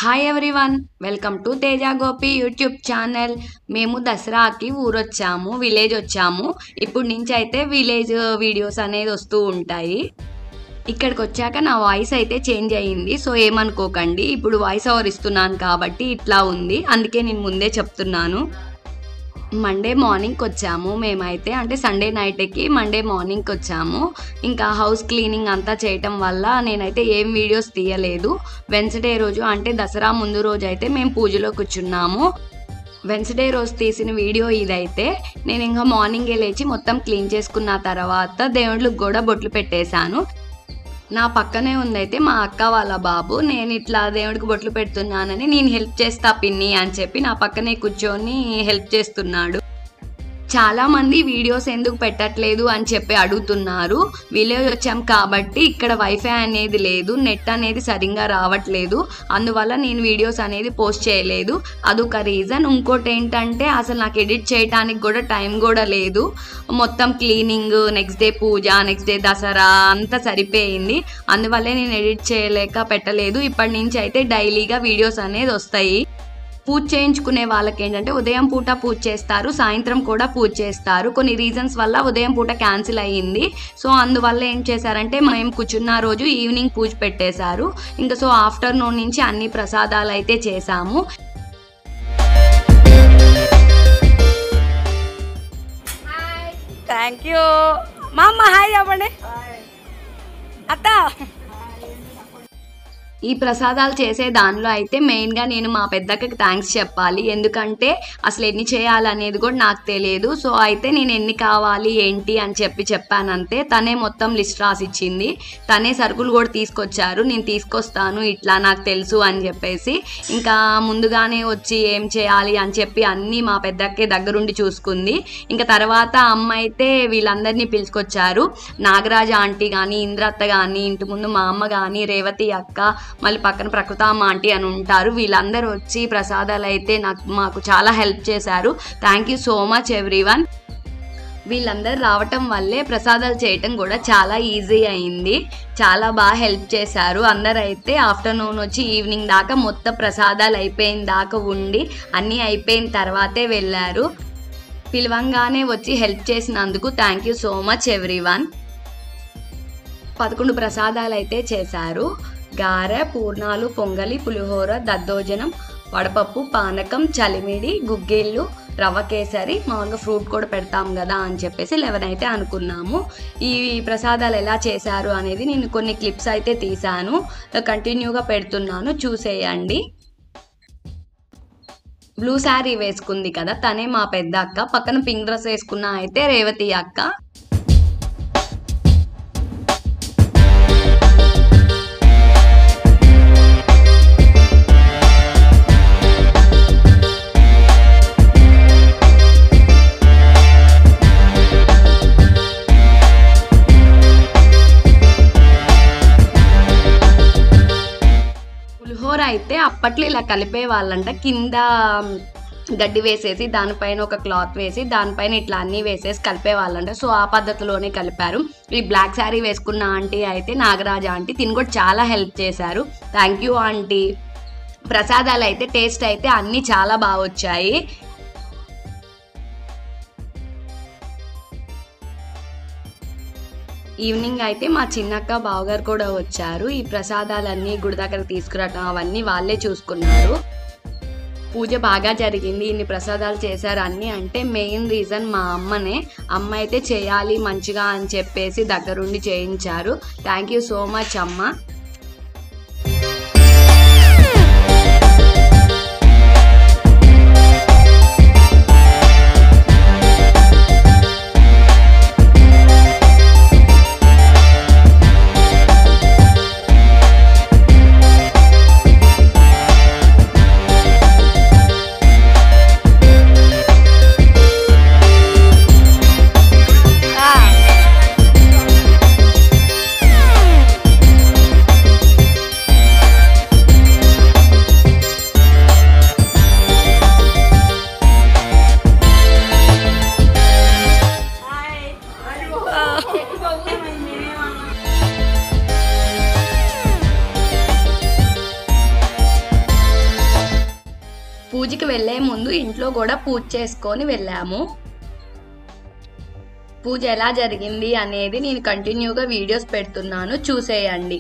Hi everyone, welcome to Teja Gopi YouTube channel. మేము దసరాకి ఊరొచ్చాము, village వచ్చాము. ఇప్పుడు నుంచి అయితే విలేజ్ వీడియోస్ అనేది వస్తూ ఉంటాయి. ఇక్కడికి వచ్చాక నా వాయిస్ అయితే చేంజ్ అయ్యింది, సో ఏమనుకోకండి. ఇప్పుడు వాయిస్ ఓవర్ ఇస్తున్నాను కాబట్టి ఇట్లా ఉంది, అందుకే నేను ముందే చెప్తున్నాను. మండే మార్నింగ్కి వచ్చాము మేమైతే, అంటే సండే నైట్కి మండే మార్నింగ్కి వచ్చాము. ఇంకా హౌస్ క్లీనింగ్ అంతా చేయటం వల్ల నేనైతే ఏం వీడియోస్ తీయలేదు. వెన్స్డే రోజు అంటే దసరా ముందు రోజు అయితే మేము పూజలో కూర్చున్నాము. వెన్స్డే రోజు తీసిన వీడియో ఇదైతే. నేను ఇంకా మార్నింగే లేచి మొత్తం క్లీన్ చేసుకున్న తర్వాత దేవుళ్ళకి కూడా బొట్లు పెట్టేశాను. నా పక్కనే ఉందైతే మా అక్క వాళ్ళ బాబు. నేను ఇట్లా దేవుడికి బొట్లు పెడుతున్నానని, నేను హెల్ప్ చేస్తా పిన్ని అని చెప్పి నా పక్కనే కూర్చొని హెల్ప్ చేస్తున్నాడు. చాలామంది వీడియోస్ ఎందుకు పెట్టట్లేదు అని చెప్పి అడుగుతున్నారు. విలేజ్ వచ్చాం కాబట్టి ఇక్కడ వైఫై అనేది లేదు, నెట్ అనేది సరిగ్గా రావట్లేదు. అందువల్ల నేను వీడియోస్ అనేది పోస్ట్ చేయలేదు, అదొక రీజన్. ఇంకోటి ఏంటంటే అసలు నాకు ఎడిట్ చేయడానికి కూడా టైం కూడా లేదు. మొత్తం క్లీనింగ్, నెక్స్ట్ డే పూజ, నెక్స్ట్ డే దసరా అంతా సరిపోయింది. అందువల్లే నేను ఎడిట్ చేయలేక పెట్టలేదు. ఇప్పటి నుంచి అయితే డైలీగా వీడియోస్ అనేది వస్తాయి. పూజ చేయించుకునే వాళ్ళకి ఏంటంటే ఉదయం పూట పూజ చేస్తారు, సాయంత్రం కూడా పూజ చేస్తారు. కొన్ని రీజన్స్ వల్ల ఉదయం పూట క్యాన్సిల్ అయ్యింది. సో అందువల్ల ఏం చేశారంటే మేము కూర్చున్న రోజు ఈవినింగ్ పూజ పెట్టేశారు. ఇంకా సో ఆఫ్టర్నూన్ నుంచి అన్ని ప్రసాదాలు అయితే చేశాము. థ్యాంక్ యూ మా అమ్మ. హాయ్ చెప్పండి అత్త. ఈ ప్రసాదాలు చేసే దానిలో అయితే మెయిన్గా నేను మా పెద్దక్కకి థ్యాంక్స్ చెప్పాలి. ఎందుకంటే అసలు ఎన్ని చేయాలనేది కూడా నాకు తెలియదు. సో అయితే నేను ఎన్ని కావాలి ఏంటి అని చెప్పానంతే. తనే మొత్తం లిస్ట్ రాసిచ్చింది, తనే సరుకులు కూడా తీసుకొచ్చారు. నేను తీసుకొస్తాను ఇట్లా నాకు తెలుసు అని చెప్పేసి ఇంకా ముందుగానే వచ్చి ఏం చేయాలి అని చెప్పి అన్నీ మా పెద్దక్కే దగ్గరుండి చూసుకుంది. ఇంకా తర్వాత అమ్మ అయితే వీళ్ళందరినీ పిలుచుకొచ్చారు. నాగరాజ ఆంటీ కానీ, ఇంద్రత్త కానీ, ఇంటి ముందు మా అమ్మ కానీ, రేవతి అక్క, మళ్ళీ పక్కన ప్రకృతమ్మ ఆంటీ అని ఉంటారు. వీళ్ళందరూ వచ్చి ప్రసాదాలు అయితే మాకు చాలా హెల్ప్ చేశారు. Thank you so much everyone. వీళ్ళందరూ రావటం వల్లే ప్రసాదాలు చేయటం కూడా చాలా ఈజీ అయింది. చాలా బాగా హెల్ప్ చేశారు. అందరూ అయితే ఆఫ్టర్నూన్ వచ్చి ఈవినింగ్ దాకా మొత్తం ప్రసాదాలు అయిపోయిన దాకా ఉండి అన్నీ అయిపోయిన తర్వాతే వెళ్ళారు. పిలవంగానే వచ్చి హెల్ప్ చేసినందుకు thank you so much everyone. 11 ప్రసాదాలు అయితే చేశారు. గారె, పూర్ణాలు, పొంగలి, పులిహోర, దద్దోజనం, వడపప్పు, పానకం, చలిమిడి, గుగ్గిళ్ళు, రవ్వ కేసరి, మామూలుగా ఫ్రూట్ కూడా పెడతాం కదా అని చెప్పేసి 11 అయితే అనుకున్నాము. ఈ ప్రసాదాలు ఎలా చేశారు అనేది నేను కొన్ని క్లిప్స్ అయితే తీసాను, కంటిన్యూగా పెడుతున్నాను, చూసేయండి. బ్లూ శారీ వేసుకుంది కదా తనే మా పెద్ద అక్క. పక్కన పింక్ డ్రెస్ వేసుకున్న అయితే రేవతి అక్క. పులిహోర అయితే అప్పట్లో ఇలా కలిపే వాళ్ళంట. కింద గడ్డి వేసేసి దానిపైన ఒక క్లాత్ వేసి దానిపైన ఇట్లా అన్నీ వేసేసి కలిపే వాళ్ళంట. సో ఆ పద్ధతిలోనే కలిపారు. ఈ బ్లాక్ శారీ వేసుకున్న ఆంటీ అయితే నాగరాజ ఆంటీ, తిని కూడా చాలా హెల్ప్ చేశారు. Thank you aunty. ప్రసాదాలు అయితే టేస్ట్ అయితే అన్నీ చాలా బాగా వచ్చాయి. ఈవినింగ్ అయితే మా చిన్నక్క బావగారు కూడా వచ్చారు. ఈ ప్రసాదాలన్నీ గుడి దగ్గర తీసుకురావడం అవన్నీ వాళ్ళే చూసుకున్నారు. పూజ బాగా జరిగింది. ఇన్ని ప్రసాదాలు చేశారు అన్నీ అంటే మెయిన్ రీజన్ మా అమ్మనే. అమ్మ అయితే చేయాలి మంచిగా అని చెప్పేసి దగ్గరుండి చేయించారు. థ్యాంక్ యూ సో మచ్ అమ్మ. పూజకి వెళ్ళే ముందు ఇంట్లో కూడా పూజ చేసుకొని వెళ్ళాము. పూజ ఎలా జరిగింది అనేది నేను కంటిన్యూగా వీడియోస్ పెడుతున్నాను, చూసేయండి.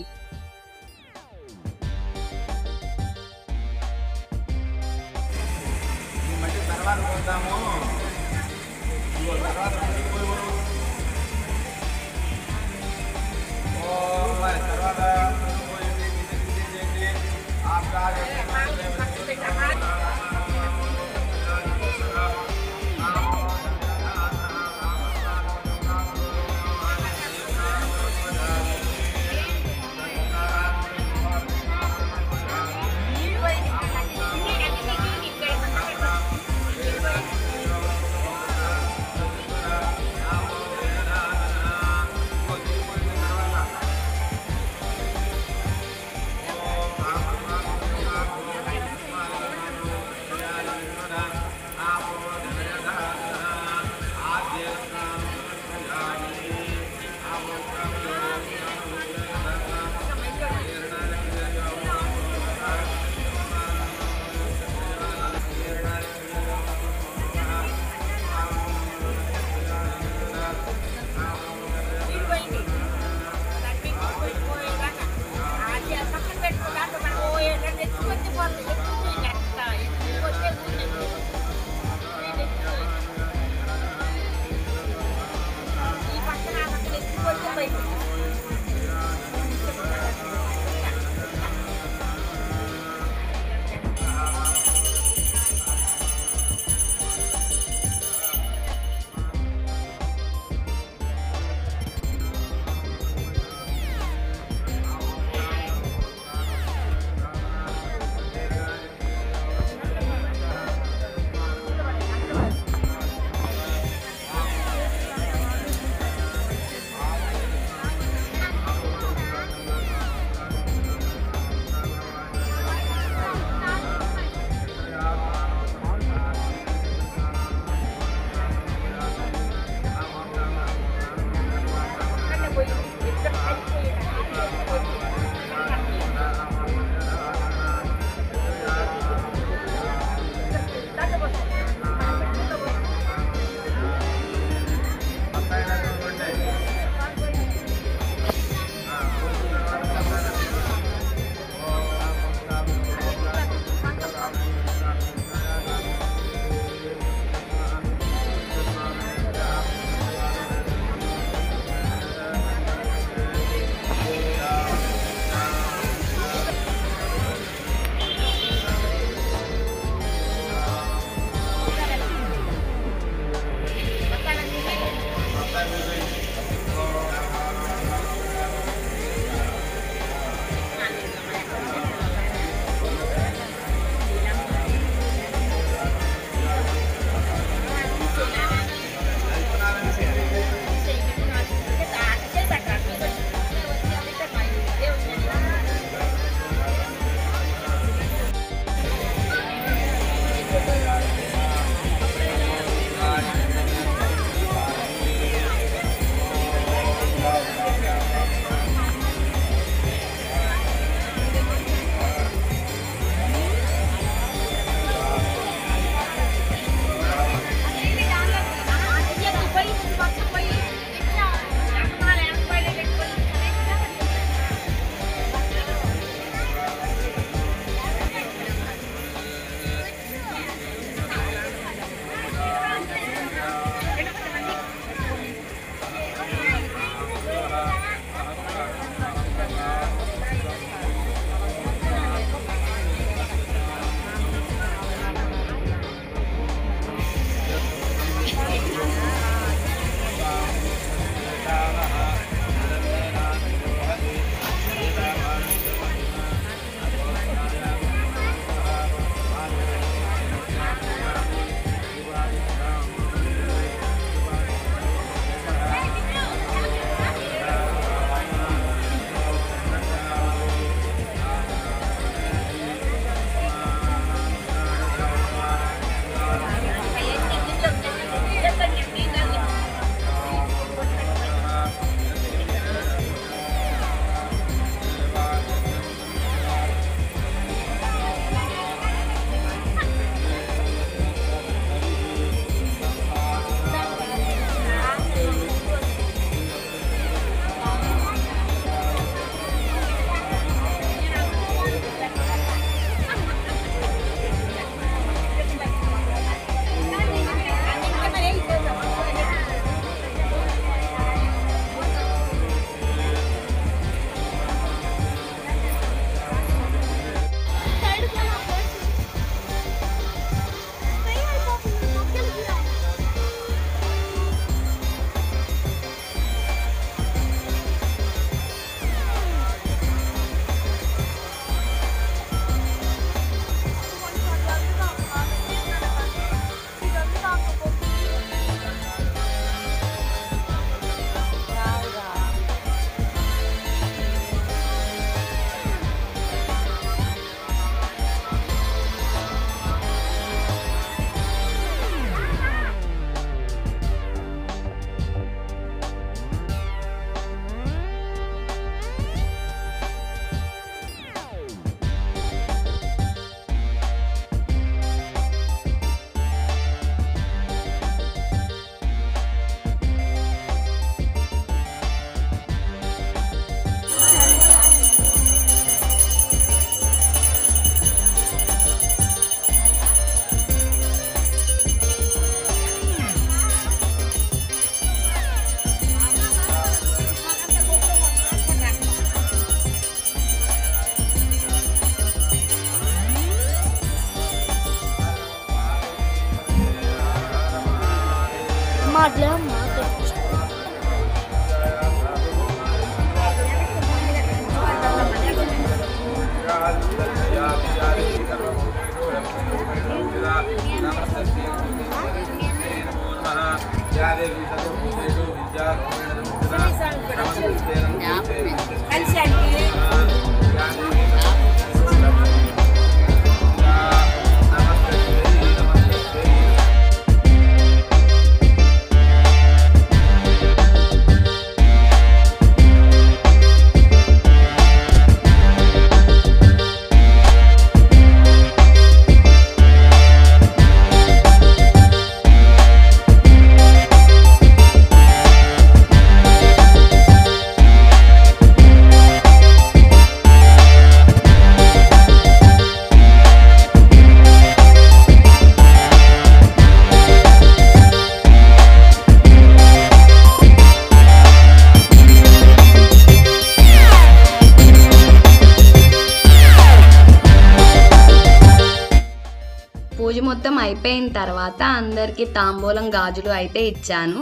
పూజ మొత్తం అయిపోయిన తర్వాత అందరికి తాంబూలం గాజులు అయితే ఇచ్చాను.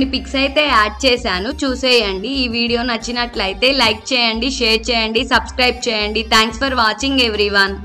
కొన్ని పిక్స్ అయితే యాడ్ చేశాను, చూసేయండి. ఈ వీడియో నచ్చినట్లయితే లైక్ చేయండి, షేర్ చేయండి, సబ్స్క్రైబ్ చేయండి. Thanks for watching everyone.